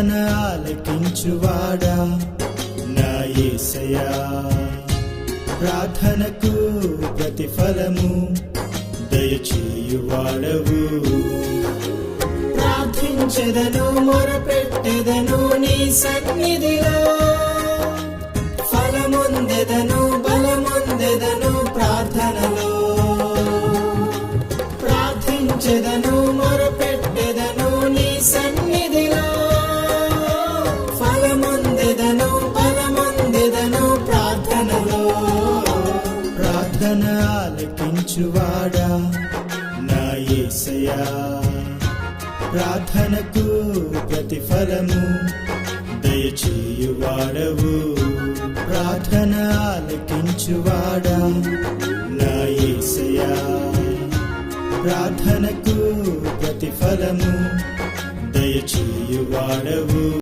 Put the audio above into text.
ప్రార్థన ఆలకించువాడా నా యేసయ్యా, ప్రార్థనకు ప్రతిఫలము దయచేయువాడవు. ప్రార్థించెదను, మొరపెట్టెదను నీ సన్నిధిలో, ఫలముందెదను, బలముందెదను ప్రార్థనలో. ప్రార్థించెదను, మొరపెట్టెదను నీ సన్నిధిలో, ఫలముందెదను, బలముందెదను ప్రార్థనలో. ప్రార్థన ఆలకించువాడా నా యేసయ్యా, ప్రార్థనకు ప్రతిఫలము దయచేయువాడవు. ప్రార్థన ఆలకించువాడా నా యేసయ్యా, ప్రార్థనకు ప్రతిఫలము దయచేయువాడవు.